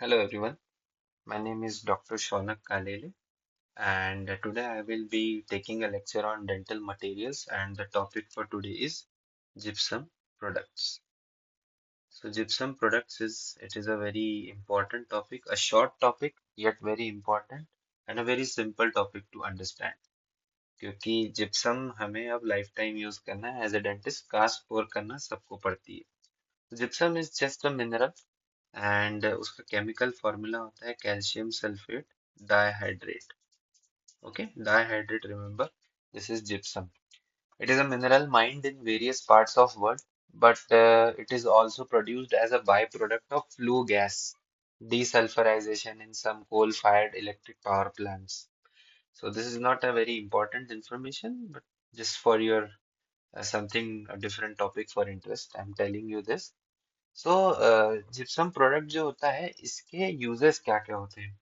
Hello everyone, my name is Dr. Shaunak Kalele and today I will be taking a lecture on dental materials and the topic for today is gypsum products. So gypsum products is a very important topic, a short topic yet very important and a very simple topic to understand क्योंकि gypsum हमें अब life time use करना है as a dentist cast पोर करना सबको पड़ती है gypsum is just a mineral and उसका केमिकल फॉर्मूला होता है calcium sulphate dihydrate. Okay, dihydrate, remember, this is gypsum. It is a mineral mined in various parts of world, but it is also produced as a byproduct of flue gas desulfurization in some coal-fired electric power plants. So this is not a very important information, but just for your something a different topic for interest, I'm telling you this. So gypsum product जो होता है इसके uses क्या क्या होते हैं?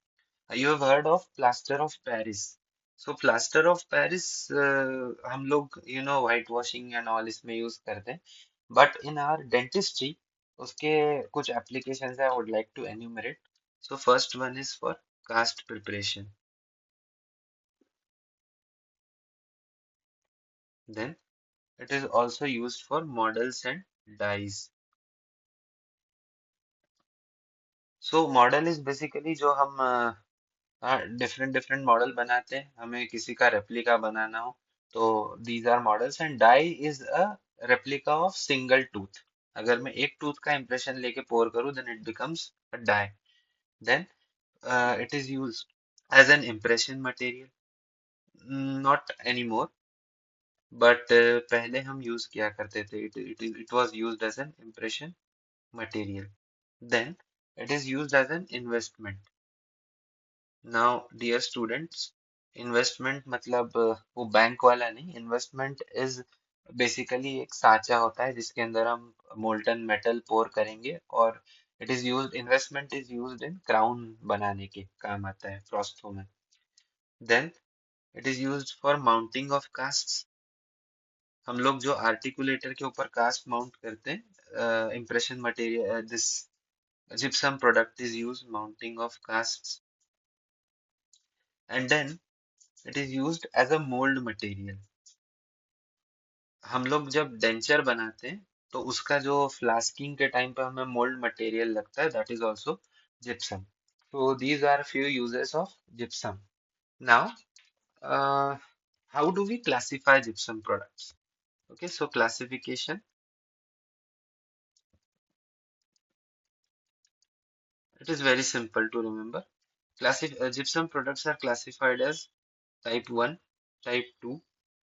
You have heard of plaster of Paris. So plaster of Paris हम लोग white washing and all इसमें use करते हैं. But in our dentistry उसके कुछ applications I would like to enumerate. So first one is for cast preparation. Then it is also used for models and dies. So model is basically जो हम हाँ different different model बनाते हैं हमें किसी का रेप्लिका बनाना हो तो these are models and die is a replica of single tooth. अगर मैं एक टूथ का इंप्रेशन लेके पोर करूँ then it becomes a die. Then it is use as an impression material not any more but पहले हम use किया करते थे it was used as an impression material. Then it is used as an investment. Now, dear students, investment मतलब वो bank वाला नहीं. Investment is basically एक साचा होता है जिसके अंदर हम मोल्टन मेटल पोर करेंगे और it is used investment is used in crown बनाने के काम आता है प्रोस्थो में. Then it is used for mounting of casts. हम लोग जो आर्टिकुलेटर के ऊपर कास्ट माउंट करते हैं impression material this gypsum product is used mounting of casts. And then it is used as a mold material. हम लोग जब डेंचर बनाते हैं तो उसका जो फ्लास्किंग के टाइम पे हमें मोल्ड मटेरियल लगता है that is also gypsum. So these are few uses of gypsum. Now, how do we classify gypsum products? Okay, so classification, it is very simple to remember. Gypsum products are classified as type 1, type 2,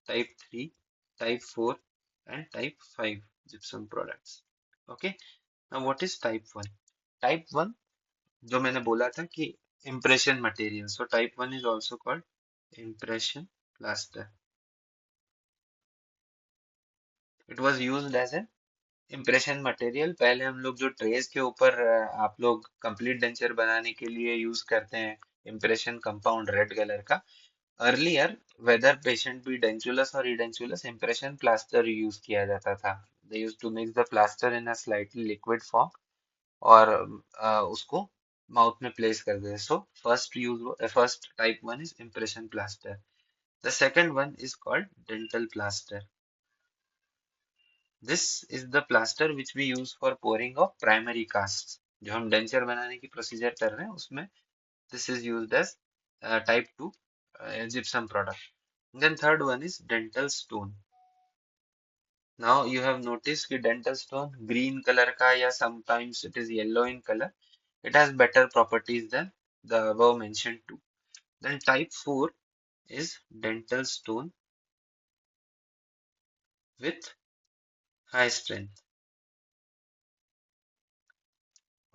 type 3, type 4, and type 5 gypsum products. Okay, now what is type 1? Type 1, जो मैंने बोला था कि impression material. So type 1 is also called impression plaster. It was used as an impression material. पहले हम लोग जो trace के ऊपर आप लोग कंप्लीट डेंचर बनाने के लिए यूज करते हैं impression compound रेड कलर का. Earlier, whether patient be dentulous or edentulous, impression plaster use किया जाता था. They used to mix the plaster in a slightly liquid form और उसको माउथ में प्लेस कर देते. So first type one is impression plaster. The second one is called dental plaster. This is the plaster which we use for pouring of primary casts. जो हम denture बनाने की procedure कर रहे हैं उसमें this is used as type 2 gypsum product. Then third one is dental stone. Now you have noticed कि dental stone green color का या sometimes it is yellow in color. It has better properties than the above mentioned two. Then type 4 is dental stone with high strength.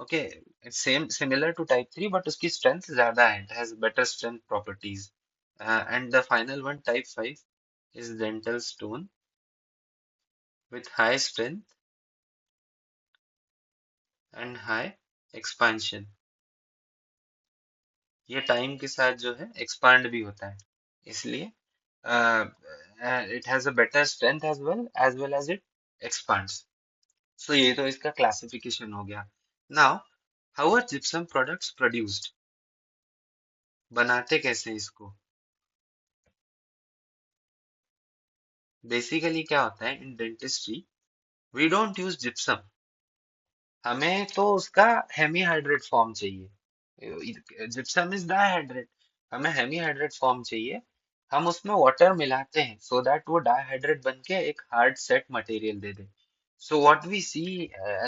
Okay, it's similar to type 3 but उसकी strength ज़्यादा है. It has better strength properties. And the final one type 5 is dental stone with high strength and high expansion. ये time के साथ जो है expand भी होता है इसलिए it has a better strength as well as it expands. So ये तो इसका क्लासिफिकेशन हो गया. Now how are gypsum products produced? बनाते कैसे हैं इसको? बेसिकली क्या होता है in dentistry, we don't use gypsum. हमें तो उसका हेमीहाइड्रेट फॉर्म चाहिए। जिप्सम इज डाइहाइड्रेट, हमें हेमीहाइड्रेट फॉर्म चाहिए। हम उसमें वाटर मिलाते हैं सो दैट वो डाइहाइड्रेट बन के एक हार्ड सेट मटेरियल दे दे। So what we see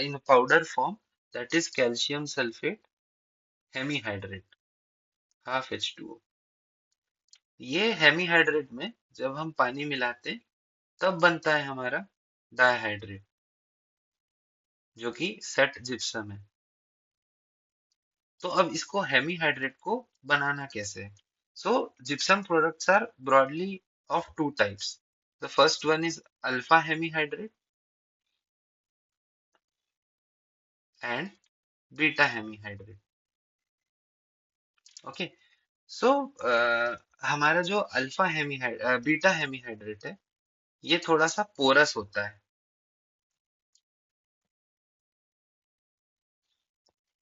in powder form, that is calcium sulphate hemihydrate, half H2O। ये हेमीहाइड्रेट में जब हम पानी मिलाते हैं तब बनता है हमारा डाइहाइड्रेट, जो कि सेट जिप्सम है। तो अब इसको हेमीहाइड्रेट को बनाना कैसे है? So gypsum products are broadly of two types. The first one is alpha hemihydrate and beta hemihydrate. Okay, so हमारा जो बीटा हेमीहाइड्रेट है, ये थोड़ा सा पोरस होता है,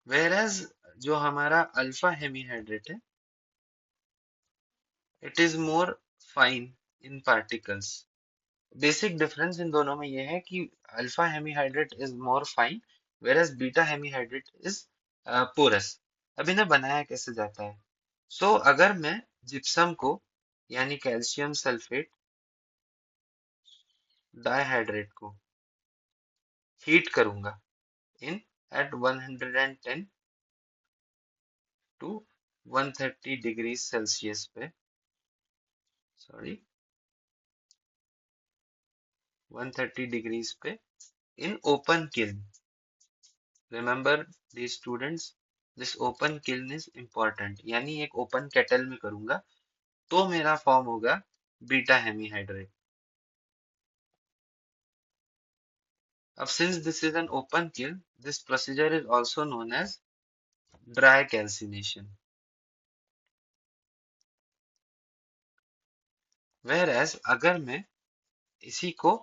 वेरएज जो हमारा अल्फा हेमीहाइड्रेट है, it is more fine in particles. Basic difference in दोनों में यह है कि alpha hemihydrate is more fine, whereas beta hemihydrate is porous. अब इन्हें बनाया कैसे जाता है? सो अगर मैं जिप्सम को, यानी कैल्शियम सल्फेट डाइहाइड्रेट को हीट करूंगा इन एट 110 टू 130 डिग्री सेल्सियस पे, सॉरी 130 डिग्रीज पे, in open kiln. Remember the students, this open kiln is important, यानी एक ओपन केटल में करूंगा तो मेरा फॉर्म होगा बीटा हेमीहाइड्रेट। अब since this is an open kiln, this procedure is also known as dry calcination. Whereas अगर मैं इसी को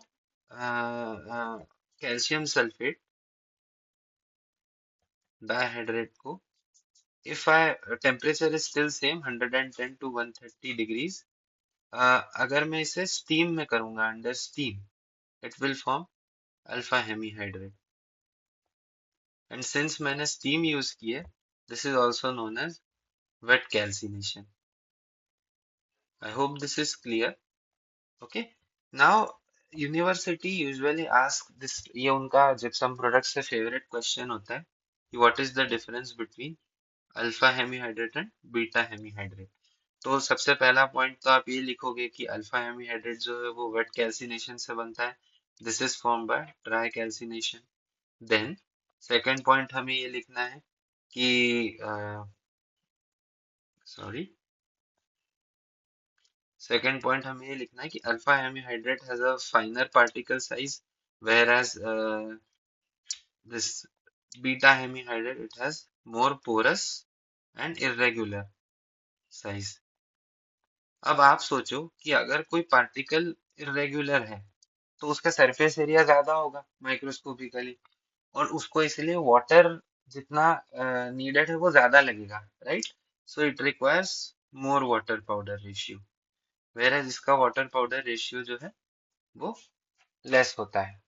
कैल्शियम सल्फेट डाइहाइड्रेट को, if I temperature is still same 110 to 130 degrees, अगर मैं इसे स्टीम में करूंगा under steam, it will form alpha hemihydrate. And since मैंने स्टीम यूज की है, this is also known as wet calcination. I hope this is clear. Okay, now university usually ask this, ये उनका जिप्सम प्रोडक्ट से favourite question होता है कि what is the difference between alpha hemihydrate and beta hemihydrate. तो सबसे पहला point तो आप ये लिखोगे कि अल्फा हेमीहाइड्रेट जो है वो वेट कैल्सिनेशन से बनता है, this is form by dry calcination. Then second point हमें ये लिखना है कि सॉरी सेकंड पॉइंट हमें ये लिखना है कि alpha hemihydrate has a finer particle size, whereas this beta hemihydrate, it has more porous and irregular size। अब आप सोचो कि अगर कोई पार्टिकल इरेगुलर है तो उसका सरफेस एरिया ज्यादा होगा माइक्रोस्कोपिकली, और उसको इसलिए वाटर जितना नीडेड है वो ज्यादा लगेगा, right? So it requires more water powder ratio, where इसका वाटर पाउडर रेशियो जो है वो लेस होता है।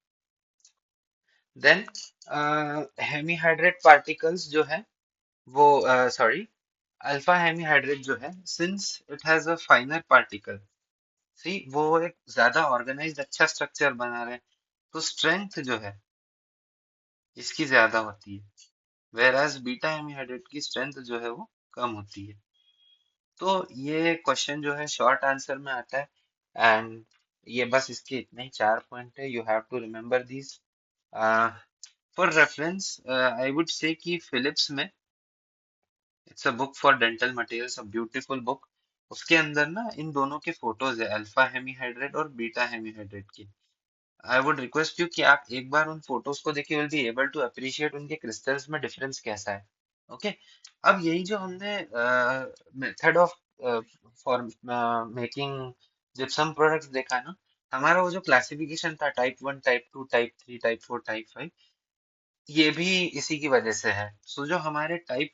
देन हेमीहाइड्रेट पार्टिकल्स जो है वो, सॉरी अल्फा हेमीहाइड्रेट जो है, since it has a finer particle, see वो एक ज्यादा ऑर्गेनाइज्ड अच्छा स्ट्रक्चर बना रहे हैं, तो स्ट्रेंथ जो है इसकी ज्यादा होती है, वेराज बीटा हेमीहाइड्रेट की स्ट्रेंथ जो है वो कम होती है। तो ये क्वेश्चन जो है शॉर्ट आंसर में आता है। एंड ये बस इसके इतने ही चार पॉइंट है, you have to remember this for reference. I would say कि फिलिप्स में, it's a book for dental materials, a beautiful book, उसके अंदर ना इन दोनों के फोटोज है, अल्फा हेमीहाइड्रेट और बीटा हेमीहाइड्रेट की। आई वुड रिक्वेस्ट यू कि आप एक बार उन फोटोज को देखिए, will be able to appreciate उनके क्रिस्टल्स में डिफरेंस कैसा है। ओके, अब यही जो हमने method of for making gypsum products देखा ना, हमारा वो जो क्लासिफिकेशन था type 1 type 2 type 3 type 4 type 5, ये भी इसी की वजह से है। सो जो हमारे type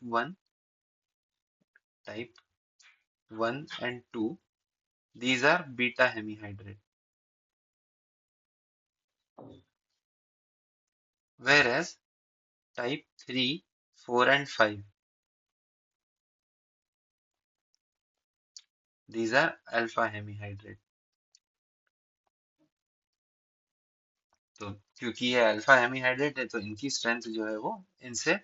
one and two, these are beta hemihydrate, whereas type three, four and five, these are alpha hemihydrate. तो क्योंकि ये अल्फा हेमीहाइड्रेट है तो इनकी स्ट्रेंथ जो है वो इनसे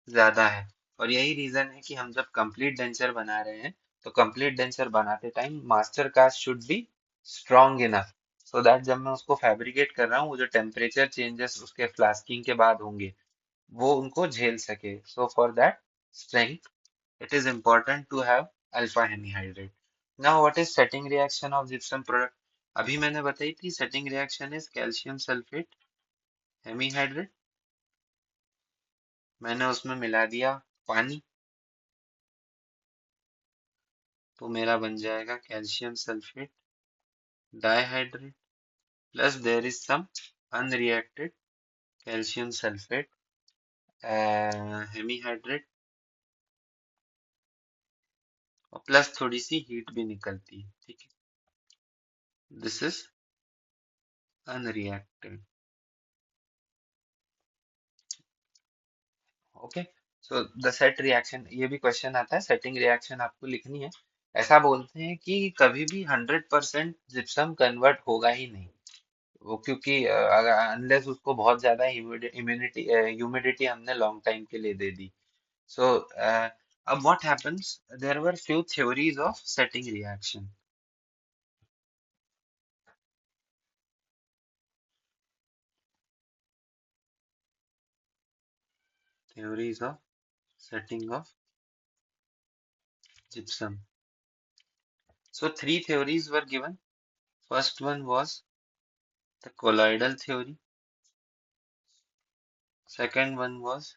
ज्यादा है। और यही रीजन है कि हम जब कंप्लीट डेंचर बना रहे हैं तो कंप्लीट डेंचर बनाते time master cast should be strong enough, so that जब मैं उसको फैब्रिकेट कर रहा हूँ वो जो टेम्परेचर चेंजेस उसके फ्लास्किंग के बाद होंगे वो उनको झेल सके। So for that strength it is important to have alpha hemihydrate. Now what is setting reaction of gypsum product? अभी मैंने बताई थी setting reaction is calcium sulfate hemihydrate, मैंने उसमें मिला दिया पानी, तो मेरा बन जाएगा calcium sulphate dihydrate, plus there is some unreacted calcium sulphate hemihydrate, और प्लस थोड़ी सी हीट भी निकलती है, ठीक है। This is unreacted, okay. So the set reaction, ये भी क्वेश्चन आता है, सेटिंग रिएक्शन आपको लिखनी है। ऐसा बोलते हैं कि कभी भी 100% जिप्सम कन्वर्ट होगा ही नहीं वो, क्योंकि अगर अनलेस उसको बहुत ज्यादा इम्यूनिटी ह्यूमिडिटी हमने लॉन्ग टाइम के लिए दे दी। सो अब what happens, there were few theories of setting reaction, theories of setting of gypsum. So three theories were given. First one was the colloidal theory, second one was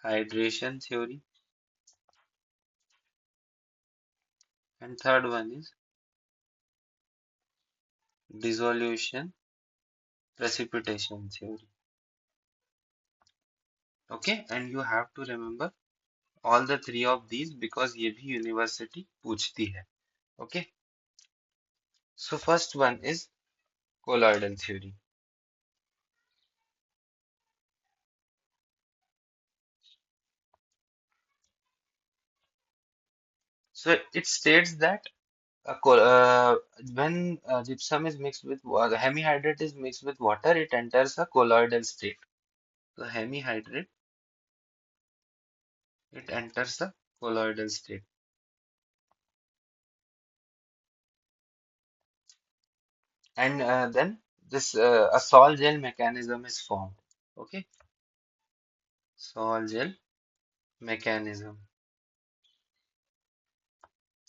hydration theory, and third one is dissolution precipitation theory. Okay, and you have to remember all the three of these because ये भी university पूछती है। Okay, so first one is colloidal theory. So it states that when gypsum is mixed with water, hemihydrate is mixed with water, it enters a colloidal state. So hemihydrate, it enters a colloidal state, and then this a sol gel mechanism is formed. Okay, sol gel mechanism.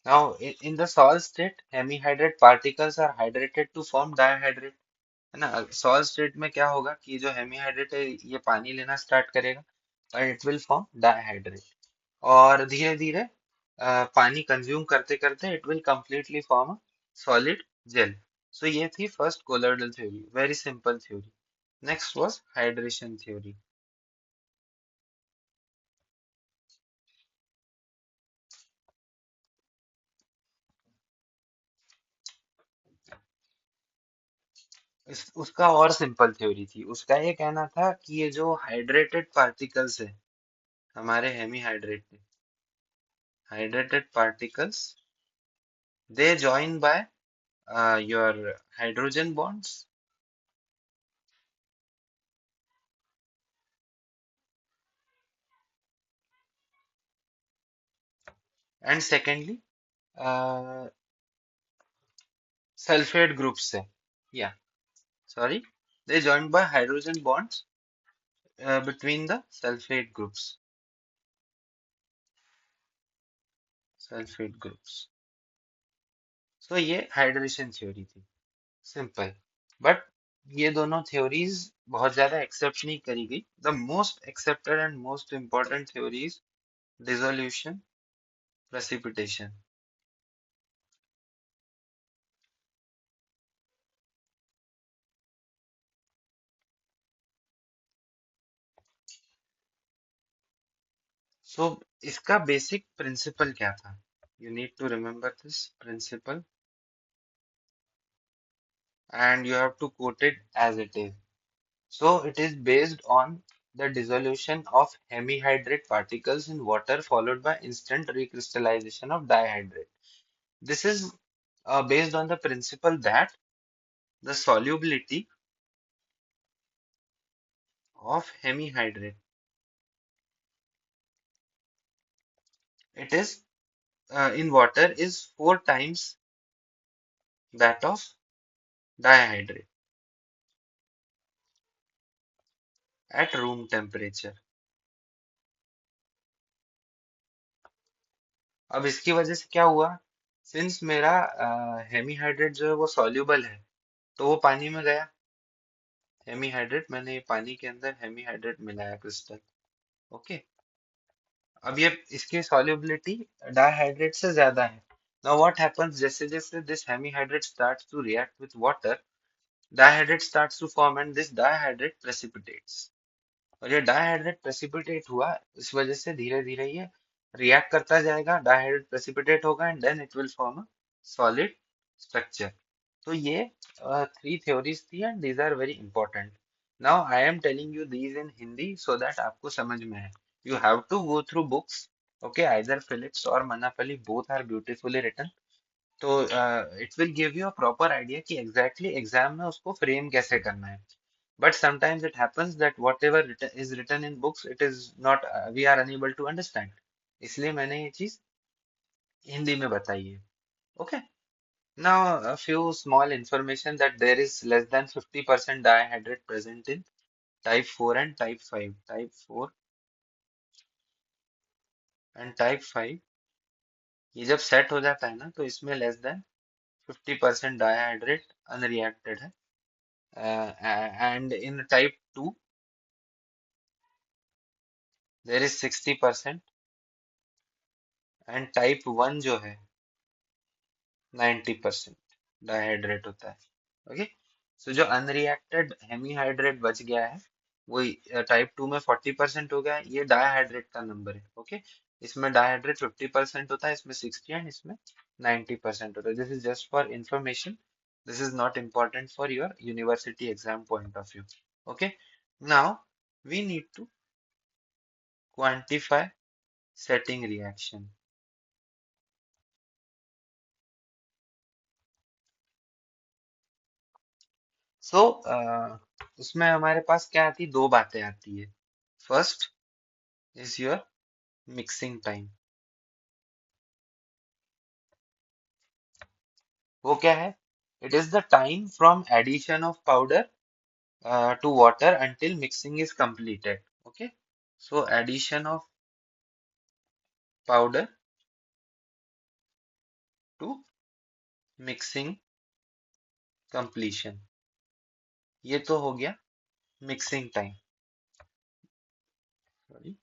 Now, in the sol state, hemihydrate particles are hydrated to form dihydrate, है ना। Salt state में क्या होगा कि जो hemihydrate है ये पानी लेना स्टार्ट करेगा और इट विल फॉर्म डाइहाइड्रेट, और धीरे धीरे पानी कंज्यूम करते करते it will completely form a solid gel. So ये थी first colloidal theory, very simple theory. Next was hydration theory. उसका और सिंपल थ्योरी थी, उसका ये कहना था कि ये जो हाइड्रेटेड पार्टिकल्स है हमारे हेमीहाइड्रेट में, hydrated particles, they join by your hydrogen bonds, and secondly uh, sulfate groups से, yeah, sorry, they joined by hydrogen bonds between the sulfate groups. So ये हाइड्रेशन थ्योरी थी, सिंपल। बट ये दोनों theories बहुत ज्यादा accept नहीं करी गई। The most accepted and most important theory is dissolution precipitation. So इसका बेसिक प्रिंसिपल क्या था? You need to remember this principle and you have to quote it as it is. So it is based on the dissolution of hemihydrate particles in water followed by instant recrystallization of dihydrate. This is based on the principle that the solubility of hemihydrate, it is in water, is 4 times that of dihydrate at room temperature. अब इसकी वजह से क्या हुआ? Since मेरा hemihydrate जो है वो सॉल्यूबल है, तो वो पानी में गया। हेमीहाइड्रेट, मैंने पानी के अंदर हेमीहाइड्रेट मिलाया क्रिस्टल। ओके, अब ये इसकी सॉल्युबिलिटी डाइहाइड्रेट से ज्यादा है। नाउ व्हाट हैपेंस, जैसे जैसे this hemihydrate starts to react with water, dihydrate starts to form and this dihydrate precipitates. और ये डाइहाइड्रेट प्रेसिपिटेट हुआ, इस वजह से धीरे धीरे ये रिएक्ट करता जाएगा, डाइहाइड्रेट प्रेसिपिटेट होगा and then it will form a solid structure. तो ये थ्री थ्योरीज थी and these are very important. Now I am telling you these in Hindi so that आपको समझ में आए। You have to go through books, okay, either Phillips और Manappallil, both are beautifully written. तो it will give you a proper idea कि exactly exam में उसको frame कैसे करना है। But sometimes it happens that whatever is written in books, it is not, we are unable to understand. इसलिए मैंने ये चीज हिंदी में बताई है। Okay. Now, a few small information that there is less than 50% dihydrate present in type 4 and type 5. Type 4 and type 5, ये जब set हो जाता है ना, तो इसमें लेस देन 50% डाइहाइड्रेट अनरिएक्टेड है। And in type 2 there is 60%, and type 1 जो है 90% डाइहाइड्रेट होता है। ओके, सो जो अनरिएक्टेड हेमीहाइड्रेट बच गया है वो टाइप 2 में 40% हो गया है, ये डाइहाइड्रेट का नंबर है। ओके, इसमें डाइहाइड्रेट 50% होता है, इसमें 60 एंड इसमें 90% होता है। This is just for information, this is not important for your university exam point of view. Okay, now we need to quantify setting reaction. So उसमें हमारे पास क्या आती, दो बातें आती है। First is your mixing time. वो क्या है? It is the time from addition of powder to water until mixing is completed. Okay, so addition of powder to mixing completion, ये तो हो गया mixing time. Sorry,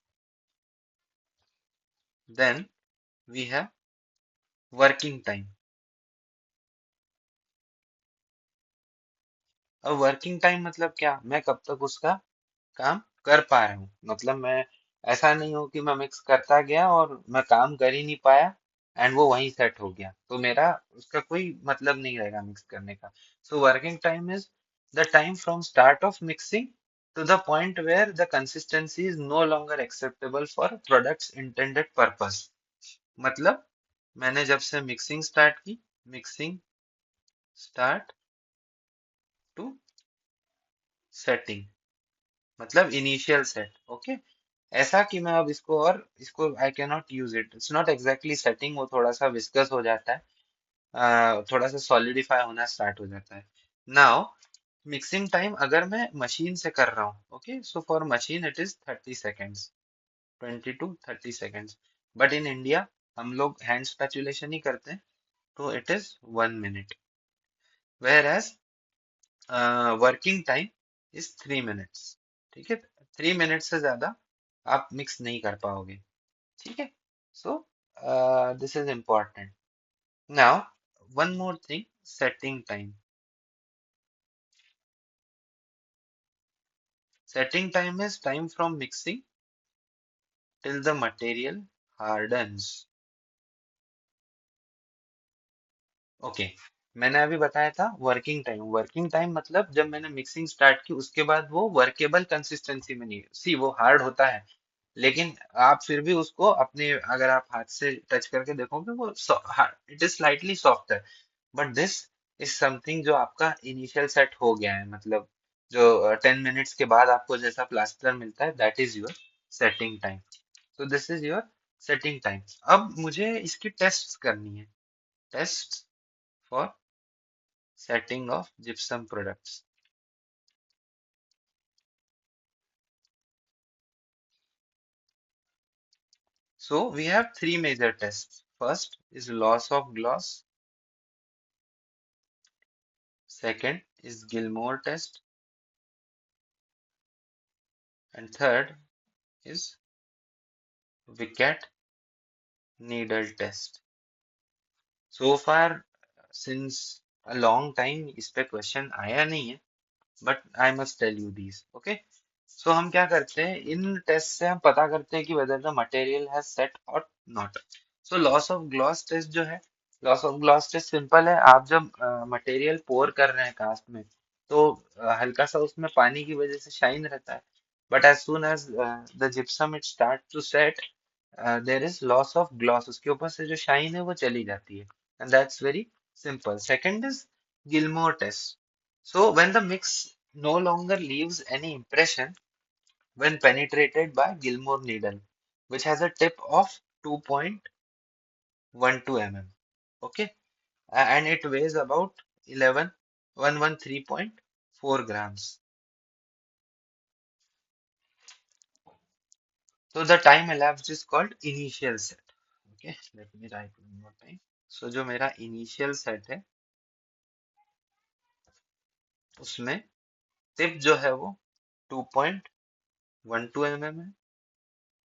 then we have working time. अब working time मतलब क्या, मैं कब तक उसका काम कर पा रहा हूँ। मतलब मैं, ऐसा नहीं हो कि मैं मिक्स करता गया और मैं काम कर ही नहीं पाया एंड वो वहीं सेट हो गया, तो मेरा उसका कोई मतलब नहीं रहेगा मिक्स करने का। So working time is the time from start of mixing to the point where the consistency is no longer acceptable for products intended purpose. मतलब मैंने जब से मिक्सिंग स्टार्ट की, मिक्सिंग स्टार्ट टू सेटिंग, मतलब initial set. Okay, ऐसा कि मैं अब इसको, और इसको I can not use it, it's not exactly setting, वो थोड़ा सा विस्कस हो जाता है, थोड़ा सा सॉलिडिफाई होना स्टार्ट हो जाता है। नाउ मिक्सिंग टाइम अगर मैं मशीन से कर रहा हूँ, okay, so for machine it is 30 seconds, 20 to 30 seconds. But in India हम लोग हैंड स्पैचुलेशन ही करते हैं, तो it is 1 minute, whereas working time is 3 minutes. ठीक है, 3 मिनट से ज्यादा आप मिक्स नहीं कर पाओगे। ठीक है, सो this is important. Now, one more thing, setting time. Setting time is time from mixing till the material hardens. Okay, मैंने अभी बताया था वर्किंग टाइम मतलब जब मैंने मिक्सिंग स्टार्ट की उसके बाद वो वर्केबल कंसिस्टेंसी में नहीं, सी वो हार्ड होता है, लेकिन आप फिर भी उसको अपने, अगर आप हाथ से टच करके देखोगे वो it is slightly softer, but this is something जो आपका इनिशियल सेट हो गया है, मतलब जो 10 मिनट्स के बाद आपको जैसा प्लास्टर मिलता है, that is your setting time. तो this is your setting time. अब मुझे इसकी टेस्ट करनी है, test for setting of gypsum products. So we have three major tests. First is loss of gloss. Second is Gilmore test. And third is Wicket needle test. So far, since a long time इस पे question आया नहीं है, but I must tell you these. Okay, so हम क्या करते हैं, इन test से हम पता करते हैं कि whether the material has set और not. So loss of gloss test जो है, loss of gloss test simple है। आप जब मटेरियल पोर कर रहे हैं कास्ट में, तो हल्का सा उसमें पानी की वजह से शाइन रहता है, but as soon as the gypsum it start to set, there is loss of gloss, उसके ऊपर से जो शाइन है वो चली जाती है, and that's very simple. Second is Gillmore test. So when the mix no longer leaves any impression when penetrated by Gilmore needle, which has a tip of 2.12 mm. Okay, and it weighs about 113.4 grams. So the time elapsed is called initial set. Okay, let me write one more time. So जो मेरा initial set है, उसमें tip जो है वो 2.12 mm है,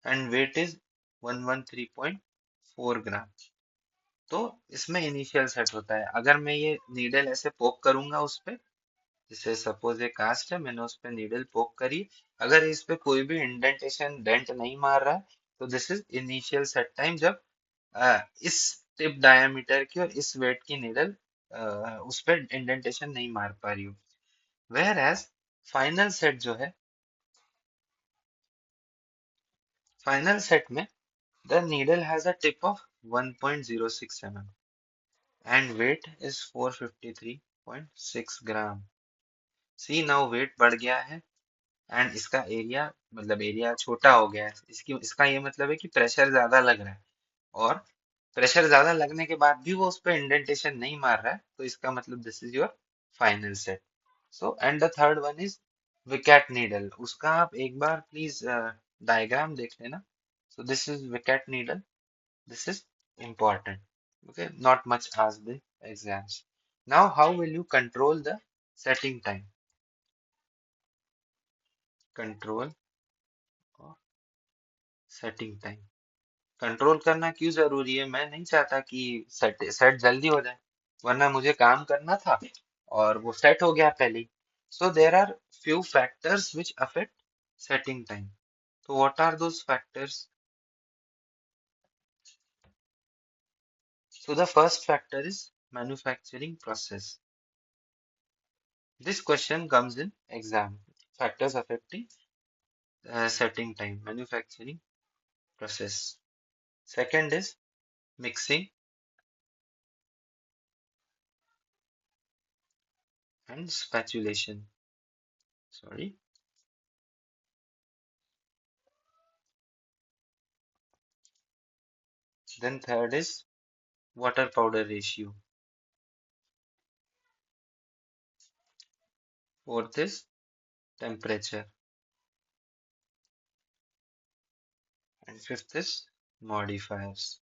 and weight is 113.4 ग्राम। तो इसमें इनिशियल सेट होता है। अगर मैं ये नीडल ऐसे पोक करूंगा उस पे, जैसे सपोज ये कास्ट है, मैंने उस पे नीडल पोक करी, अगर इस पे कोई भी इंडेंटेशन डेंट नहीं मार रहा है, तो this is initial set time, जब इस टिप डायमीटर की और इस वेट की नीडल उस पे इंडेंटेशन नहीं मार पा रही हो। वेयर एज फाइनल सेट जो है, फाइनल सेट में the needle has a tip of 1.06 mm and weight is 453.6 gram. See now weight बढ़ गया है, एंड इसका एरिया, मतलब एरिया छोटा हो गया है, इसकी इसका ये मतलब है कि प्रेशर ज्यादा लग रहा है, और प्रेशर ज्यादा लगने के बाद भी वो उस पर इंडेंटेशन नहीं मार रहा है, तो इसका मतलब this is your final set. So and the third one is wicket needle. उसका आप एक बार प्लीज डायग्राम देख लेना। सो this is wicket needle, this is important. Okay, not much asked the exams. Now, how will you control the setting time? Control or setting time. Control करना क्यों जरूरी है? मैं नहीं चाहता कि सेट जल्दी हो जाए, वरना मुझे काम करना था और वो सेट हो गया पहले ही। So there are few factors which affect setting time. So what are those factors? So the first factor is manufacturing process. This question comes in exam. Factors affecting setting time, manufacturing process. Second is mixing and spatulation. Sorry. Then third is water powder ratio. Fourth is temperature. And fifth is modifiers.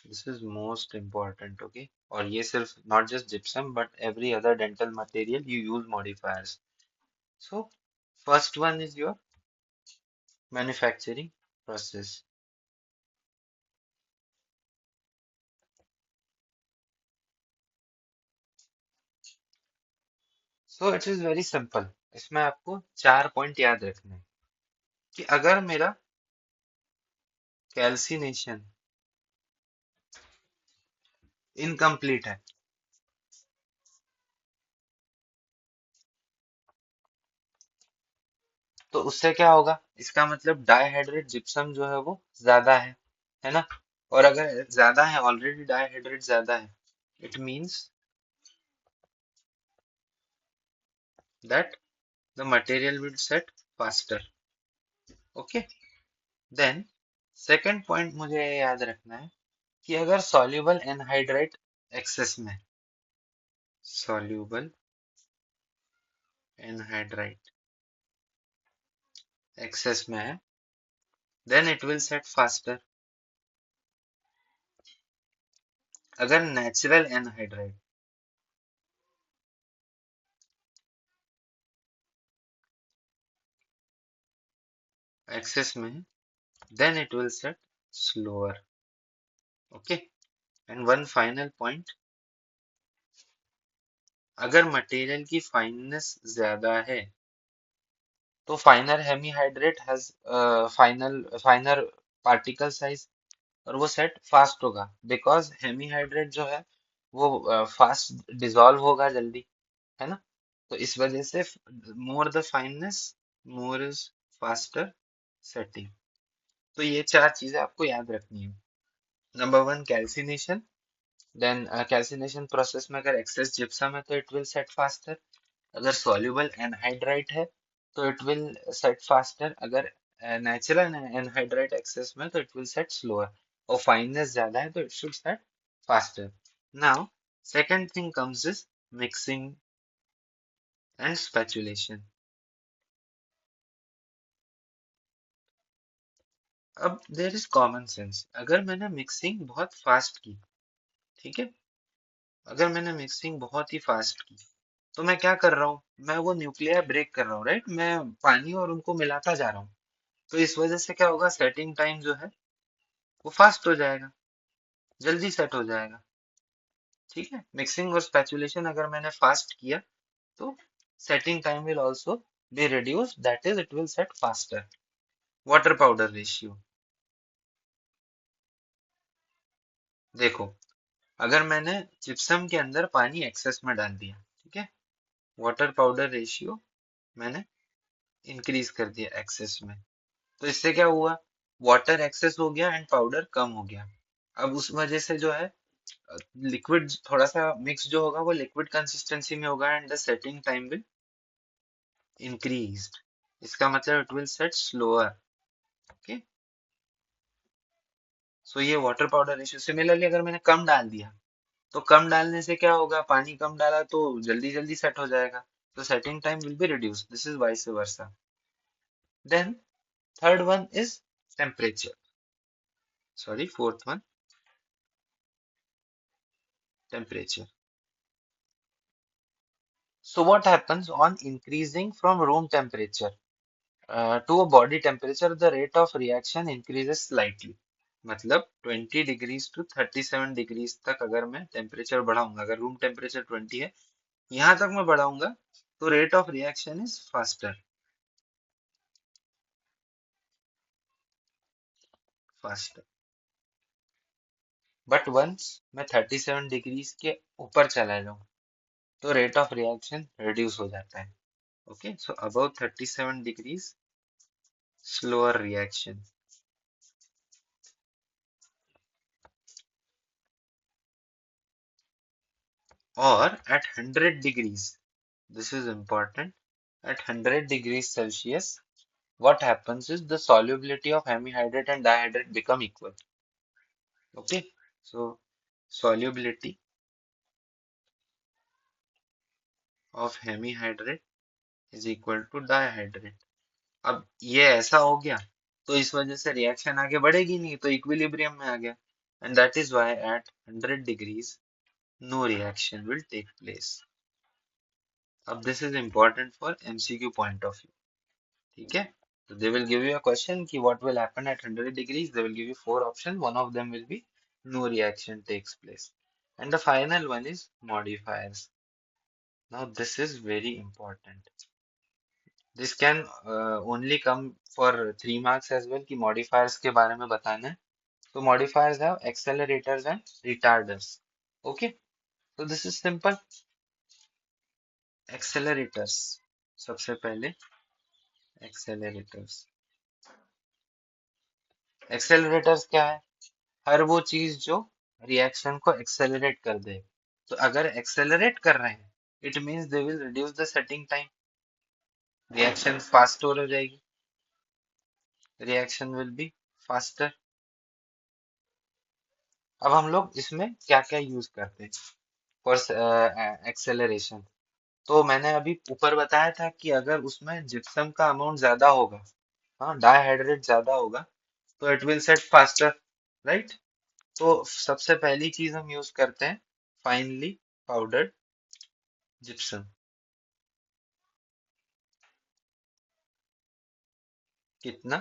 This is most important, okay? और ये सिर्फ not just gypsum but every other dental material you use modifiers. So first one is your manufacturing process. So it is very simple. इसमें आपको चार point याद रखने हैं। कि अगर मेरा कैल्सिनेशन इनकम्प्लीट है तो उससे क्या होगा, इसका मतलब डाइहाइड्रेट जिप्सम जो है वो ज्यादा है ना। और अगर ज्यादा है, ऑलरेडी डाइहाइड्रेट ज्यादा है, it means that the material will set faster. Okay, then second point मुझे ये याद रखना है कि अगर सॉल्युबल एनहाइड्राइट एक्सेस में, सॉल्युबल एनहाइड्राइट एक्सेस में है, then it will set faster. अगर नेचुरल एनहाइड्राइट एक्सेस में है, then it will set slower. Okay, and one final point, अगर मटेरियल की फाइननेस ज्यादा है तो फाइनर हेमीहाइड्रेट हैज फाइनर पार्टिकल साइज, और वो सेट फास्ट होगा बिकॉज हेमीहाइड्रेट जो है वो फास्ट डिसॉल्व होगा जल्दी, है ना। तो इस वजह से more the fineness, more is faster setting. तो ये चार चीजें आपको याद रखनी है। Number one, calcination. Then calcination process में अगर एक्सेस जिप्सम है तो इट विल सेट फास्टर। अगर सॉल्युबल एनहाइड्राइट है तो इट विल सेट फास्टर। अगर नेचुरल एनहाइड्राइट एक्सेस में तो इट विल सेट स्लोअर। और फाइननेस ज्यादा है तो it should set faster. Now second thing comes is mixing and स्पैचुलेशन। अब देयर इज कॉमन सेंस, अगर मैंने मिक्सिंग बहुत फास्ट की, ठीक है, अगर मैंने मिक्सिंग बहुत ही फास्ट की तो मैं क्या कर रहा हूँ, मैं वो न्यूक्लियर ब्रेक कर रहा हूँ, राइट, मैं पानी और उनको मिलाता जा रहा हूँ। तो इस वजह से क्या होगा, सेटिंग टाइम जो है वो फास्ट हो जाएगा, जल्दी सेट हो जाएगा। ठीक है, मिक्सिंग और स्पैचुलेशन अगर मैंने फास्ट किया तो setting time will also be reduce, that is it will set faster. Water powder ratio देखो, अगर मैंने जिप्सम के अंदर पानी एक्सेस में डाल दिया, ठीक है, वाटर पाउडर रेशियो मैंने इंक्रीज कर दिया एक्सेस में, तो इससे क्या हुआ, वाटर एक्सेस हो गया एंड पाउडर कम हो गया। अब उस वजह से जो है लिक्विड थोड़ा सा मिक्स जो होगा वो लिक्विड कंसिस्टेंसी में होगा and the setting time will increased. इसका मतलब it will set slower. Okay, so ये वाटर पाउडर रेशियो। सिमिलरली अगर मैंने कम डाल दिया तो कम डालने से क्या होगा, पानी कम डाला तो जल्दी जल्दी सेट हो जाएगा, तो setting time will be reduce, this is vice versa. Then third one is temperature, sorry fourth one, temperature. So what happens on increasing from room temperature to a body temperature, the rate of reaction increases slightly. मतलब 20 degrees to 37 degrees तक अगर मैं temperature बढ़ाऊंगा, अगर room temperature 20 है, यहाँ तक मैं बढ़ाऊंगा तो rate of reaction is faster, faster. But once मैं 37 डिग्रीज के ऊपर चला जाऊं तो रेट ऑफ रिएक्शन रिड्यूस हो जाता है। ओके, सो अबव 37 डिग्रीज स्लोअर रिएक्शन, और at 100 degrees, this is important, at 100 degrees Celsius, what happens is the solubility of hemihydrate and dihydrate become equal. Okay, so solubility of hemihydrate is equal to dihydrate. अब ये ऐसा हो गया तो इस वजह से रिएक्शन आगे बढ़ेगी नहीं, तो इक्विलिब्रियम में आ गया, and that is why at 100 degrees no reaction will take place. अब this is important for MCQ point of view. ठीक है, so they will give you a question कि what will happen at 100 degrees, they will give you four options, one of them will be no reaction takes place, and the final one is modifiers. Now this is very important. This can only come for 3 marks as well कि modifiers के बारे में बताना है. तो modifiers have accelerators and retarders. Okay, तो this is simple. Accelerators, सबसे पहले एक्सेलरेटर्स. एक्सेलरेटर्स क्या है? हर वो चीज जो रिएक्शन को एक्सेलरेट कर दे. तो अगर एक्सेलरेट कर रहे हैं, it means they will reduce the setting time. Reaction fast हो जाएगी. Reaction will be faster. अब हम लोग इसमें क्या क्या यूज करते हैं फॉर एक्सेलरेशन. तो मैंने अभी ऊपर बताया था कि अगर उसमें जिप्सम का अमाउंट ज्यादा होगा, हाँ, डाइहाइड्रेट ज्यादा होगा, तो it will set faster, right. तो सबसे पहली चीज हम यूज करते हैं फाइनली पाउडर्ड जिप्सम. कितना?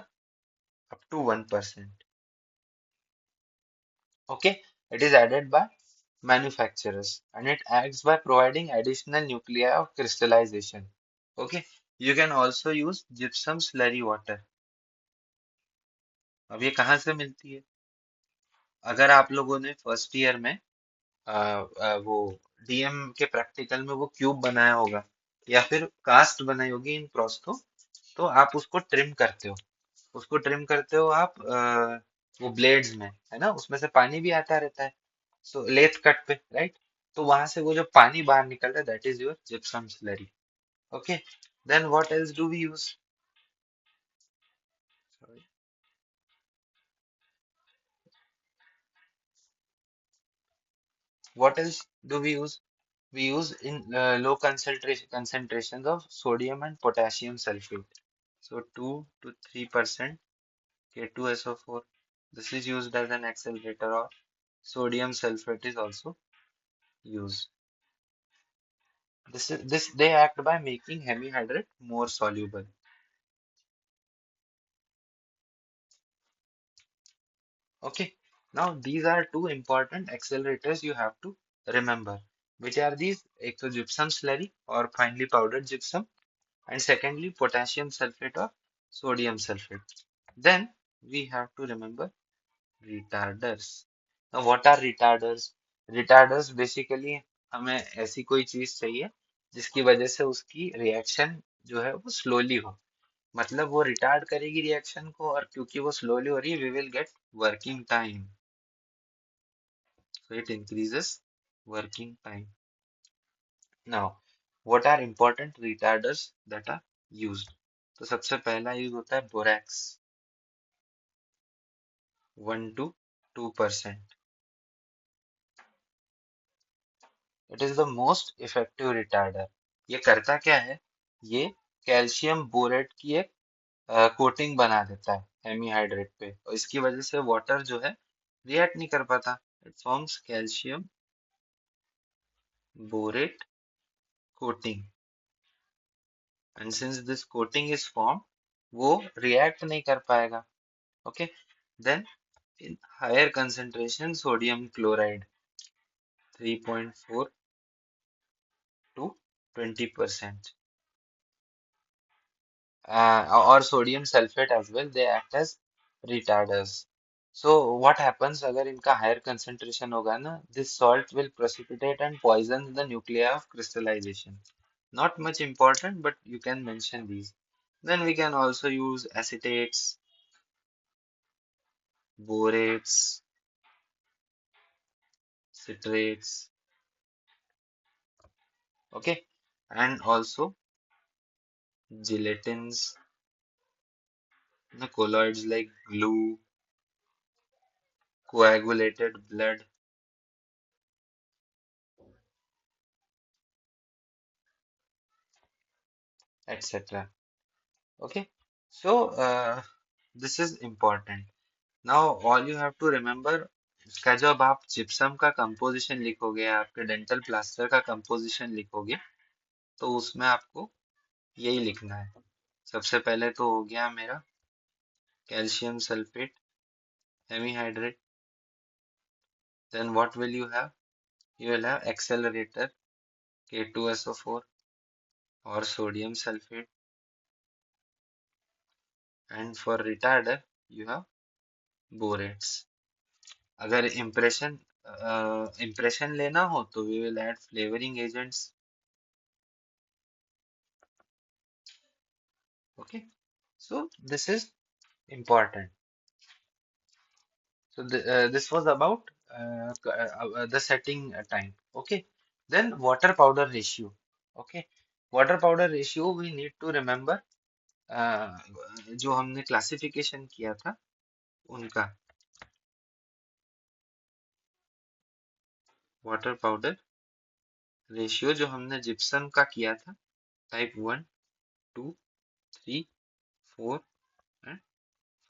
Up to 1%. Okay, it is added by manufacturers and it acts by providing additional nuclei of crystallization. Okay, you can also use gypsum slurry water. अब ये कहाँ से मिलती है? अगर आप लोगों ने फर्स्ट ईयर में वो डीएम के प्रैक्टिकल में वो क्यूब बनाया होगा या फिर कास्ट बनाई होगी इन प्रोस्थो, तो आप उसको ट्रिम करते हो. उसको ट्रिम करते हो आप वो ब्लेड्स में, है ना, उसमें से पानी भी आता रहता है. सो लेथ कट पे, राइट. तो वहां से वो जो पानी बाहर निकल रहा है, that is your gypsum slurry. Okay, then what else do we use? What else do we use? We use in low concentrations of sodium and potassium sulfate. So 2 to 3% K2SO4. This is used as an accelerator, or sodium sulfate is also used. This they act by making hemihydrate more soluble. Okay. Now these are two important accelerators you have to remember. Which are these? एक तो gypsum slurry or finely powdered gypsum, and secondly potassium sulfate or sodium sulfate. Then we have to remember retarders. Now what are retarders? Retarders basically हमें ऐसी कोई चीज चाहिए जिसकी वजह से उसकी रिएक्शन जो है वो स्लोली हो. मतलब वो रिटार्ड करेगी रिएक्शन को, और क्योंकि वो स्लोली हो रही है, we will get working time. So it increases working time. Now, what are important retarders that are used? तो सबसे पहला यूज होता है borax, 1 to 2%. It is the most effective retarder. ये करता क्या है? ये कैल्शियम बोरेट की एक कोटिंग बना देता है हेमीहाइड्रेट पे, और इसकी वजह से वाटर जो है रिएक्ट नहीं कर पाता. It forms calcium borate coating, and since this coating is form, वो रिएक्ट नहीं कर पाएगा. Okay, then in higher concentration sodium chloride, 3.4 to 20%, or sodium sulfate as well, they act as retarders. So what happens अगर इनका higher concentration होगा ना, this salt will precipitate and poison the nuclei of crystallization. Not much important, but you can mention these. Then we can also use acetates, borates, citrates, okay, and also gelatins, the colloids like glue, coagulated blood, etc. Okay, so this is important. Now all you have to remember, इसका जब आप gypsum का composition लिखोगे, आपके dental plaster का composition लिखोगे, तो उसमें आपको यही लिखना है. सबसे पहले तो हो गया मेरा calcium sulphate hemihydrate. Then what will you have? You will have accelerator K2SO4 और sodium sulphate. and for retarder you have borates. अगर इम्प्रेशन लेना हो तो we will add flavoring agents. Okay, so this is important. So this was about the setting time. Okay, then water powder ratio. Okay, water powder ratio we need to remember. जो हमने classification किया था उनका water powder ratio जो हमने gypsum का किया था type 1, 2, 3, 4 and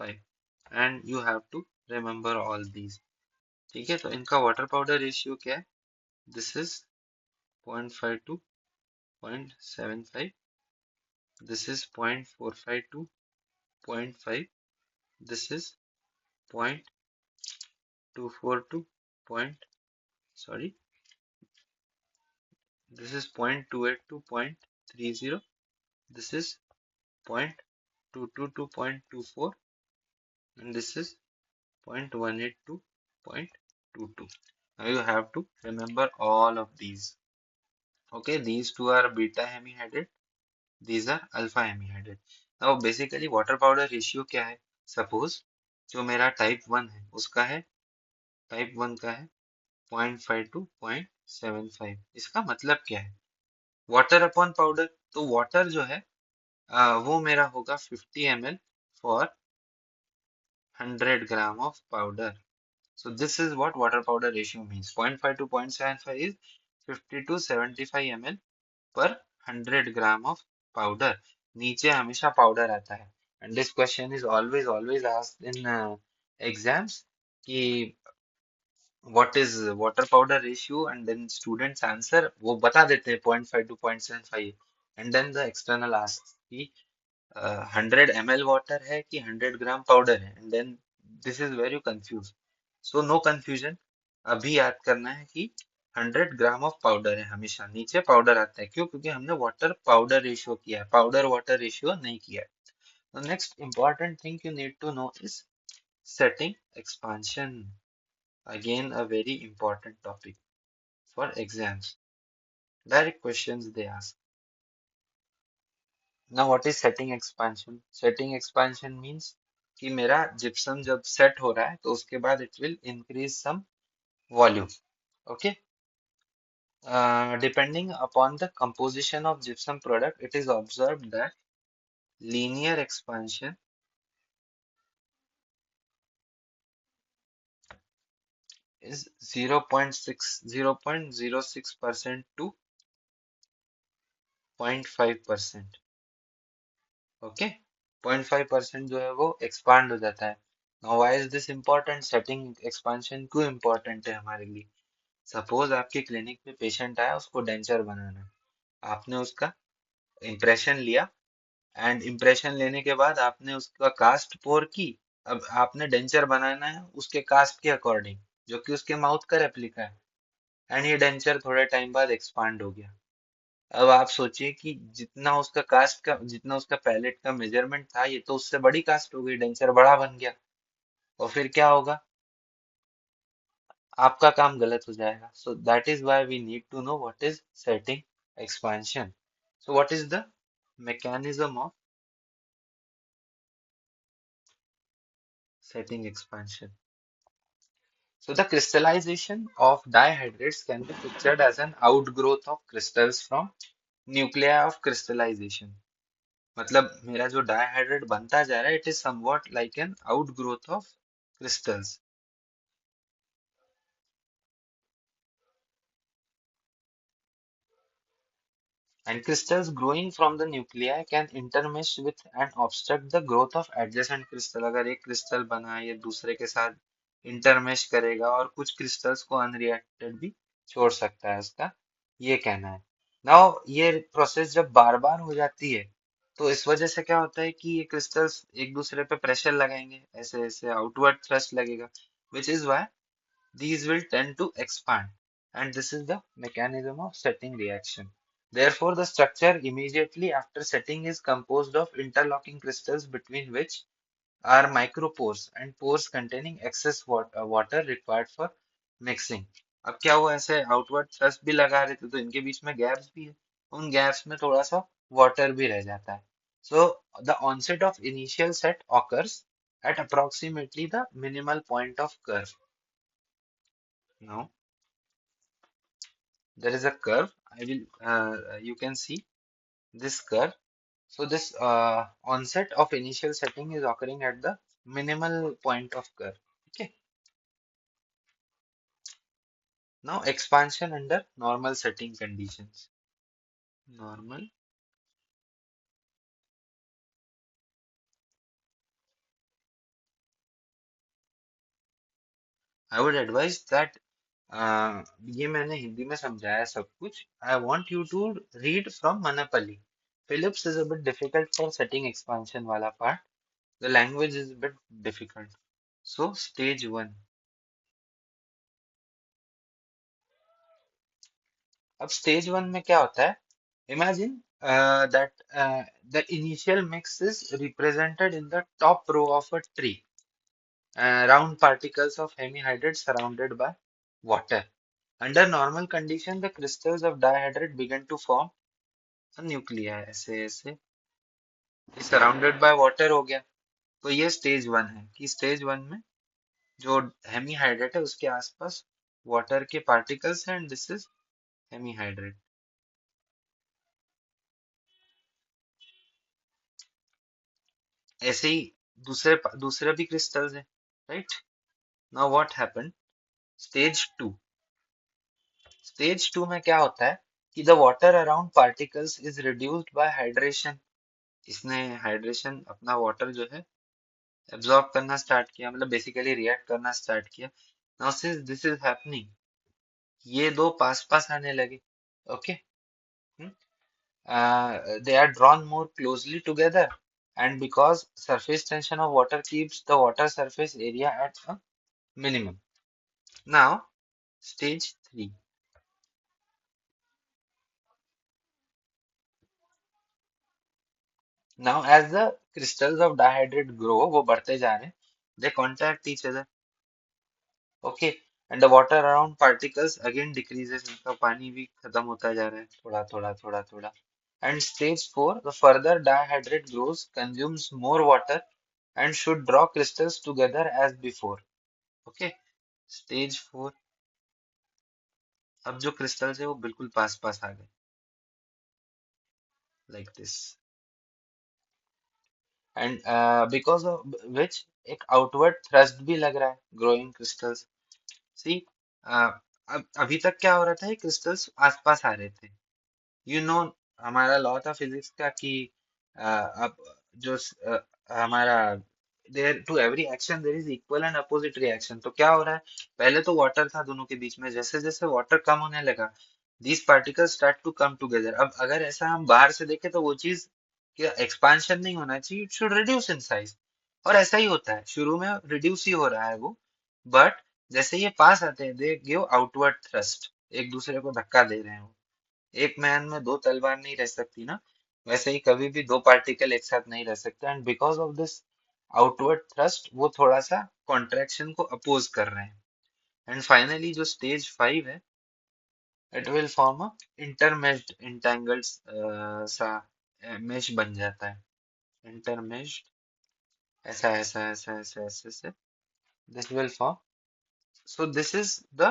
5 and you have to remember all these. ठीक है, तो इनका वाटर पाउडर रेशियो क्या है? This is 0.5 to 0.75. This is 0.45 to 0.5. This is 0.24 to point, sorry, this is 0.28 to 0.30. This is 0.22 to 0.24 and this is 0.18 to 0.22. Now you have to remember all of these. Okay, these two are beta hemi-headed, these are alpha hemi-headed. Now basically water powder ratio क्या है? Suppose जो मेरा type 1 है उसका है, type 1 का है 0.5 to 0.75. इसका मतलब क्या है? वाटर अपॉन पाउडर, तो वाटर जो है वो मेरा होगा 50 ml for 100 gram of powder. So this is what water powder ratio means. 0.5 to 0.75 is 50 to 75 ml per 100 gram of powder. नीचे हमेशा पाउडर आता है. And this question is always asked in exams कि what is water powder ratio and then students answer वो बता देते हैं 0.5 to 0.75 and then the external asks कि 100 ml water है कि 100 ग्राम पाउडर है and then this is where you confuse. So no confusion. अभी याद करना है कि 100 ग्राम ऑफ पाउडर है, हमेशा नीचे पाउडर आता है. क्यों? क्योंकि हमने वाटर पाउडर रेशियो किया है, पाउडर वाटर रेशियो नहीं किया है. The next important thing you need to know is setting expansion. Again, a very important topic for exams. Direct questions they ask. Now, what is setting expansion? Setting expansion means कि मेरा gypsum जब set हो रहा है तो उसके बाद it will increase some volume. Okay. Depending upon the composition of gypsum product, it is observed that linear expansion is 0.06% to 0.5%. Okay, 0.5% जो है वो एक्सपांड हो जाता है. Now why is this important? Setting expansion क्यों इम्पोर्टेंट है हमारे लिए? सपोज आपके क्लिनिक में पेशेंट आया, उसको डेंचर बनाना है, आपने उसका इम्प्रेशन लिया एंड इम्प्रेशन लेने के बाद आपने उसका कास्ट पोर की. अब आपने डेंचर बनाना है उसके कास्ट के अकॉर्डिंग जो कि उसके माउथ का रेप्लिका है एंड ये डेंचर थोड़े टाइम बाद एक्सपांड हो गया. अब आप सोचिए कि जितना उसका कास्ट का, जितना उसका पैलेट का मेजरमेंट था, ये तो उससे बड़ी कास्ट हो गई, डेंचर बड़ा बन गया. और फिर क्या होगा? आपका काम गलत हो जाएगा. So that is why we need to know what is setting expansion. So what is the mechanism of setting expansion? So the crystallization of dihydrates can be pictured as an outgrowth of crystals from nuclei of crystallization. मतलब मेरा जो डायहाइड्रेट बनता जा रहा है, it is somewhat like an outgrowth of crystals. And crystals growing from the nuclei can intermesh with and obstruct the growth of adjacent crystal. अगर एक crystal बना है ये दूसरे के साथ इंटरमेश करेगा और कुछ क्रिस्टल्स को अनरिएक्टेड भी छोड़ सकता है, उसका ये कहना है. नाउ ये प्रोसेस जब बार बार हो जाती है तो इस वजह से क्या होता है कि ये क्रिस्टल्स एक दूसरे पे प्रेशर लगाएंगे, ऐसे ऐसे आउटवर्ड थ्रस्ट लगेगा, which is why these will tend to expand, and this is the mechanism of setting reaction. Therefore, the structure immediately after setting is composed of interlocking crystals between which are micropores and pores containing excess water required for mixing. अब क्या हुआ, ऐसे outward thrust भी लगा रहे थे तो इनके बीच में गैप्स भी है, उन गैप्स में थोड़ा सा वाटर भी रह जाता है. So the onset of initial set occurs at approximately the minimal point of curve. Now there is a curve. I will you can see this curve. So this onset of initial setting is occurring at the minimal point of curve. Okay. Now expansion under normal setting conditions. Normal. I would advise that ये मैंने हिंदी में समझाया सब कुछ. I want you to read from Manapali. Phillips is a bit difficult for setting expansion वाला part. The language is a bit difficult. So stage one. अब stage one में क्या होता है? Imagine that the initial mix is represented in the top row of a tree. Round particles of hemihydrate surrounded by water. Under normal condition, the crystals of dihydrate begin to form a nuclei. ऐसे ऐसे surrounded by water हो गया. तो ये stage one है कि stage one में जो हेमीहाइड्रेट है उसके आसपास वाटर के पार्टिकल्स हैं एंड दिस इज हेमीहाइड्रेट. ऐसे ही दूसरे दूसरे भी क्रिस्टल्स हैं, right. Now what happened, stage two. Stage two में क्या होता है कि the water around particles is reduced by hydration. इसने हाइड्रेशन अपना वाटर जो है एब्जॉर्ब करना स्टार्ट किया, मतलब बेसिकली रिएक्ट करना स्टार्ट किया. Now since this is happening, ये दो पास पास आने लगे. Okay. They are drawn more closely together, and because surface tension of water keeps the water surface area at a minimum. Now stage 3. Now as the crystals of dihydrate grow, वो बढ़ते जा रहे हैं, they contact each other. Okay. And the water around particles again decreases. इनका पानी भी खत्म होता जा रहा है थोड़ा थोड़ा थोड़ा थोड़ा. And stage 4, the further dihydrate grows, consumes more water and should draw crystals together as before. Okay. Stage 4. अब जो crystals है वो बिल्कुल पास पास आ गए, like this. And because of which एक outward thrust भी लग रहा है growing crystals. See, अब अभी तक क्या हो रहा था, ये crystals आस पास आ रहे थे. यू नो, हमारा लॉ था फिजिक्स का कि अब जो हमारा there to every action there is equal and opposite reaction. तो क्या हो रहा है, पहले तो वाटर था दोनों के बीच में, जैसे जैसे वाटर कम होने लगा these particles start to come together. अब अगर ऐसा हम बाहर से देखें तो वो चीज कि एक्सपांशन नहीं होना चाहिए, it should reduce in size. और ऐसा ही होता है, शुरू में रिड्यूस ही हो रहा है वो, बट जैसे ये पास आते हैं दे गिव आउटवर्ड थ्रस्ट, एक दूसरे को धक्का दे रहे हैं. एक मैन में दो तलवार नहीं रह सकती ना, वैसे ही कभी भी दो पार्टिकल एक साथ नहीं रह सकते. And because of this outward thrust वो थोड़ा सा कॉन्ट्रैक्शन को अपोज कर रहे हैं. एंड फाइनली जो स्टेज 5 है, it will form a intermeshed entangled सा मेश बन जाता है. इंटरमेश्ड, ऐसा ऐसा ऐसा ऐसा ऐसे ऐसे this will form. So this is the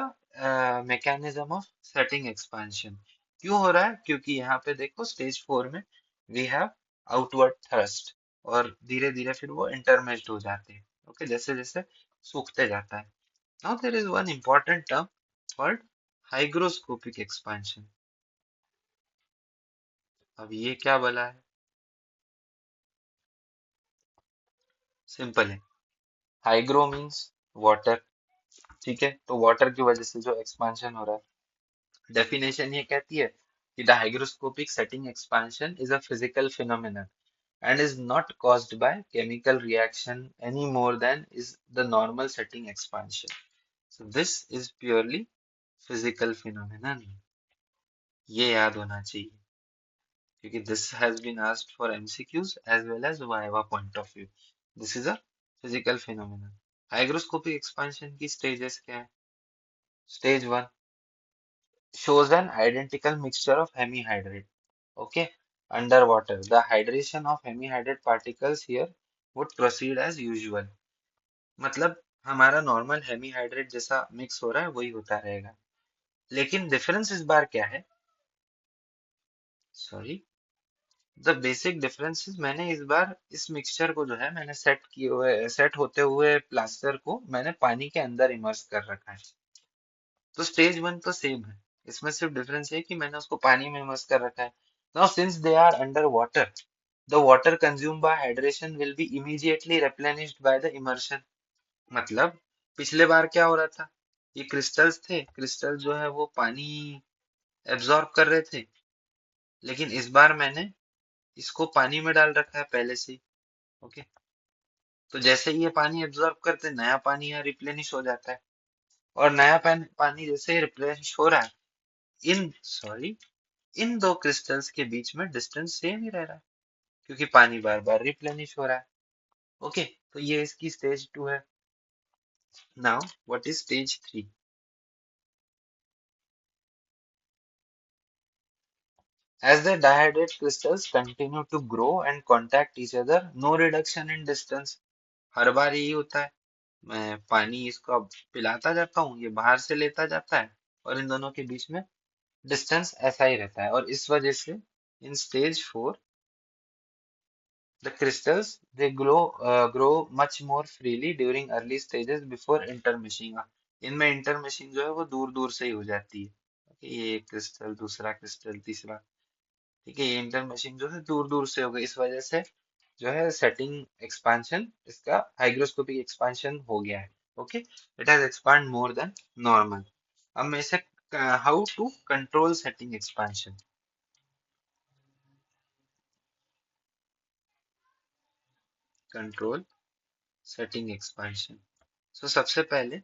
mechanism of setting expansion. क्यों हो रहा है, क्योंकि यहाँ पे देखो स्टेज 4 में we have outward thrust और धीरे धीरे फिर वो intermeshed हो जाते हैं. ओके, जैसे जैसे सूखते जाता है. Now there is one important term called hygroscopic expansion. अब ये क्या बोला है, सिंपल है. हाइग्रो मीन्स वाटर, ठीक है, तो वाटर की वजह से जो एक्सपांशन हो रहा है, डेफिनेशन ये कहती है कि the hygroscopic setting expansion is a physical phenomenon and is not caused by chemical reaction any more than is the normal setting expansion. So this is purely physical phenomenon. ये याद होना चाहिए क्योंकि this has been asked for MCQs as well as Viva point of view. This is a physical phenomena. Hygroscopic expansion की stages क्या है? Stage one shows an identical mixture of hemihydrate. Okay, underwater, the hydration of hemihydrate particles here would proceed as usual. मतलब हमारा normal hemihydrate जैसा mix हो रहा है वही होता रहेगा, लेकिन डिफरेंस इस बार क्या है? Sorry, the basic difference is मैंने इस बार इस मिक्सचर को जो है मैंने सेट होते हुए प्लास्टर को मैंने पानी के अंदर इमर्स कर रखा है। तो स्टेज वन तो सेम है, इसमें सिर्फ डिफरेंस है कि मैंने उसको पानी में इमर्स कर रखा है। Now since they are under water, the water consumed by hydration will be immediately replenished by the immersion. मतलब पिछले बार क्या हो रहा था, ये क्रिस्टल्स थे, क्रिस्टल जो है वो पानी एब्जॉर्ब कर रहे थे, लेकिन इस बार मैंने इसको पानी में डाल रखा है पहले से ही। ओके, तो जैसे ही ये पानी एब्जॉर्ब करते नया पानी यहाँ रिप्लेनिश हो जाता है, और नया पानी जैसे ही रिप्लेनिश हो रहा है, इन दो क्रिस्टल्स के बीच में डिस्टेंस सेम ही रह रहा है, क्योंकि पानी बार बार रिप्लेनिश हो रहा है। ओके, तो ये इसकी स्टेज टू है। Now what is stage three? As the dihydrate crystals continue to grow and contact each other, no reduction in distance. हर बार यही होता है, मैं पानी इसको पिलाता जाता हूँ, ये बाहर से लेता जाता है, और इन दोनों के बीच में डिस्टेंस ऐसा ही रहता है। और इस वजह से in stage four the crystals they grow much more freely during early stages before intermeshing. इनमें इंटरमेशिंग जो है वो दूर दूर से ही हो जाती है। Okay, ये एक क्रिस्टल, दूसरा क्रिस्टल, तीसरा, ठीक है, ये इंटरमेशिंग जो है दूर दूर से हो गई, इस वजह से जो है सेटिंग एक्सपांशन इसका हाइग्रोस्कोपिक एक्सपांशन हो गया है। Okay, it has expand more than normal. अब मैं इसे how to control setting expansion, control setting expansion. So सबसे पहले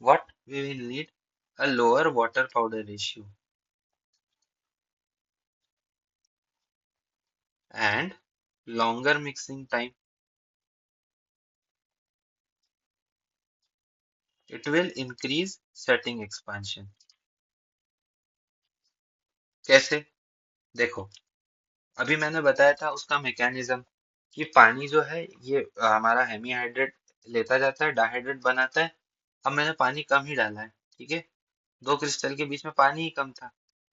what we will need a lower water powder ratio and longer mixing time. It will increase setting expansion. कैसे? देखो, अभी मैंने बताया था उसका मैकेनिज्म कि पानी जो है ये हमारा हेमीहाइड्रेट लेता जाता है, डाइहाइड्रेट बनाता है। अब मैंने पानी कम ही डाला है, ठीक है, दो क्रिस्टल के बीच में पानी ही कम था,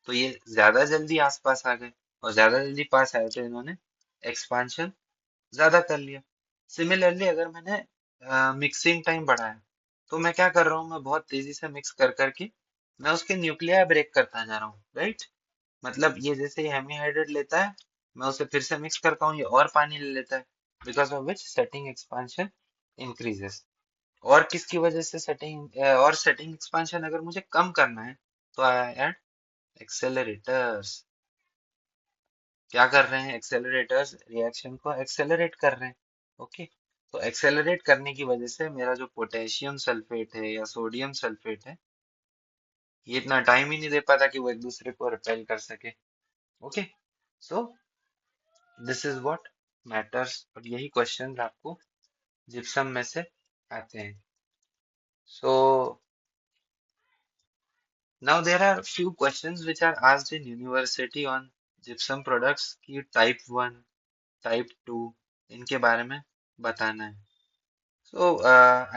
तो ये ज्यादा जल्दी आसपास आ गए, और ज्यादा जल्दी पास आए तो इन्होंने एक्सपांशन ज्यादा कर लिया। सिमिलरली अगर मैंने मिक्सिंग टाइम बढ़ाया, तो मैं क्या कर रहा हूँ, मैं बहुत तेजी से मिक्स कर करके मैं उसके न्यूक्लिया ब्रेक करता जा रहा हूँ, राइट। मतलब ये जैसे ही हेमीहाइड्रेट लेता है, मैं उसे फिर से मिक्स करता हूँ, ये और पानी ले लेता है, because of which setting expansion increases. और किसकी वजह से सेटिंग एक्सपांशन अगर मुझे कम करना है, तो आई ऐड एक्सेलरेटर्स। क्या कर रहे हैं एक्सेलरेटर्स? रिएक्शन को एक्सेलरेट कर रहे हैं। ओके, तो एक्सेलरेट करने की वजह से मेरा जो पोटेशियम सल्फेट है या सोडियम सल्फेट है, ये इतना टाइम ही नहीं दे पाता कि वो एक दूसरे को रिपेल कर सके। Okay, so this is what matters, और यही क्वेश्चन आपको जिप्सम में से आते हैं। So now there are few questions which are asked in university on gypsum products की टाइप वन, टाइप टू, इनके बारे में बताना है। So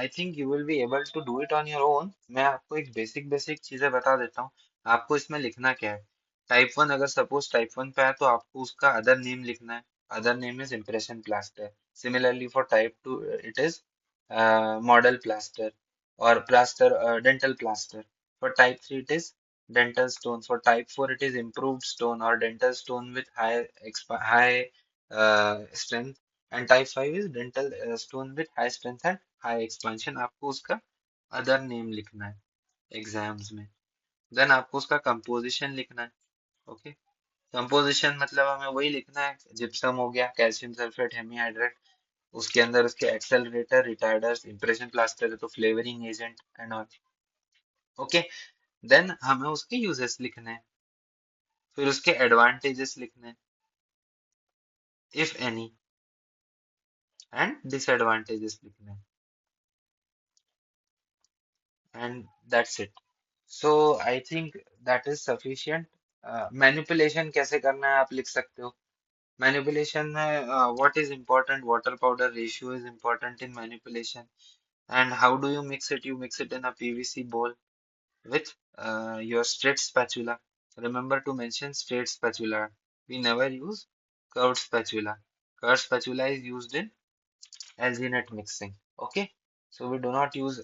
I think you will be able to do it on your own. मैं आपको एक basic basic चीजें बता देता हूँ। आपको इसमें लिखना क्या है? टाइप वन, अगर सपोज टाइप वन पे है तो आपको उसका अदर नेम लिखना है। Other name is impression plaster. Similarly for type two it is model plaster, और plaster dental plaster. For type three it is dental stone. For type 4 it is improved stone or dental stone with high strength, and type 5 is dental stone with high strength and high expansion. आपको उसका other name लिखना है exams में। Then आपको उसका composition लिखना है। Okay, composition मतलब हमें वही लिखना है, जिप्सम हो गया, कैल्शियम सल्फेट, हेमीहाइड्रेट, उसके अंदर उसके एक्सेलरेटर, रिटार्डर्स, इंप्रेशन प्लास्टर है तो flavouring agent and all. Okay, then हमें उसके यूजेस लिखने हैं, फिर उसके एडवांटेजेस लिखने हैं, इफ एनी। and disadvantages लिखने हैं, and that's it. So I think that is sufficient. Manipulation कैसे करना है आप लिख सकते हो. Manipulation में what is important, water powder ratio is important in manipulation. And how do you mix it? You mix it in a PVC bowl with your straight spatula. Remember to mention straight spatula. We never use curved spatula. Curved spatula is used in alginate mixing. Okay, so we do not use.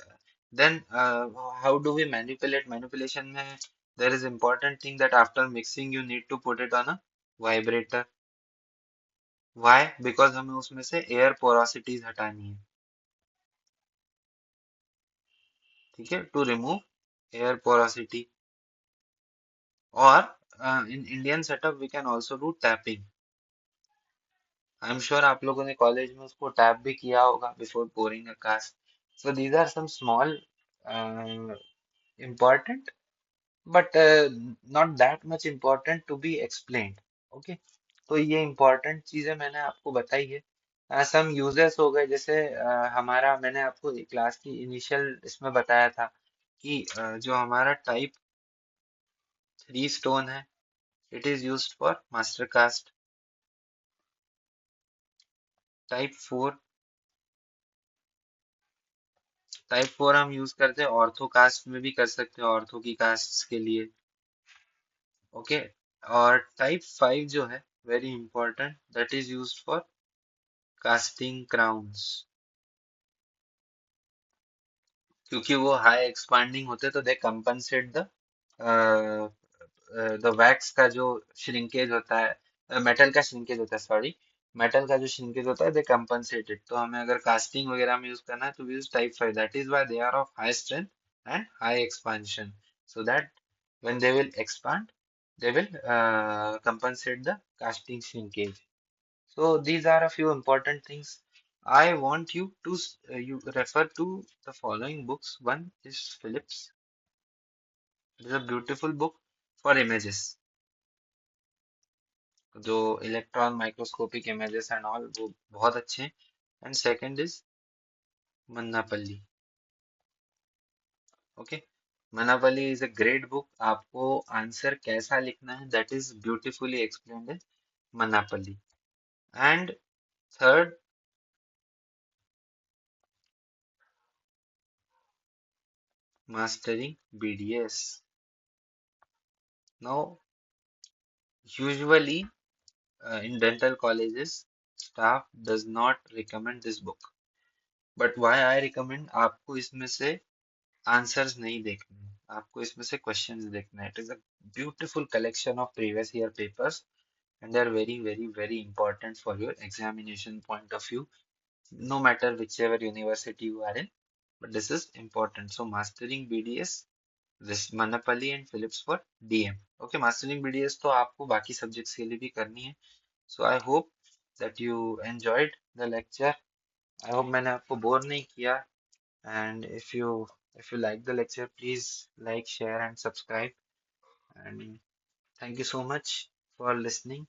Then how do we manipulate? Manipulation में there is important thing that after mixing you need to put it on a vibrator. Why? Because हमें उसमें से air porosities हटानी है. ठीक है, to remove air porosity. Or in Indian setup we can also do tapping. I am sure आप लोगों ने college में उसको टैप भी किया होगा before pouring a cast. So these are some small important but not that much important to be explained. Okay, तो ये important चीजें मैंने आपको बताई है. some uses हो गए जैसे हमारा मैंने आपको क्लास की इनिशियल इसमें बताया था कि जो हमारा टाइप 3 स्टोन है it is used for master cast. Type 4 type 4 हम यूज करते हैं ऑर्थो कास्ट में भी कर सकते हैं ऑर्थो की कास्ट के लिए. ओके, और टाइप 5 जो है very important that is used for casting crowns. क्योंकि वो हाई एक्सपांडिंग होते हैं तो दे कंपनसेट द वैक्स का जो श्रिंकेज होता है मेटल का श्रिंकेज होता है सॉरी मेटल का जो श्रिंकेज होता है दे कंपनसेट इट. तो हमें अगर कास्टिंग वगैरह में यूज करना है तो we use type 5 that is why they are of high strength and high expansion so that when they will expand they will compensate the casting shrinkage. So these are a few important things. I want you to you refer to the following books. One is Phillips. It is a beautiful book for images. जो electron microscopic images and all वो बहुत अच्छे हैं. And second is Manappallil. Okay, Manappallil is a great book. आपको answer कैसा लिखना है that is beautifully explained in Manappallil. And third, mastering BDS. Now, usually in dental colleges, staff does not recommend this book. But why I recommend? आपको इसमें से answers नहीं देखने हैं. आपको इसमें से questions देखना है. It is a beautiful collection of previous year papers and they are very, very, very important for your examination point of view, no matter whichever university you are in. But this is important. So, mastering BDS this Manapali and Phillips for DM. Okay, mastering BDS तो आपको बाकी subjects के लिए भी करनी है. So I hope that you enjoyed the lecture. I hope मैंने आपको bore नहीं किया. And if you like the lecture, please like, share, and subscribe. And thank you so much for listening.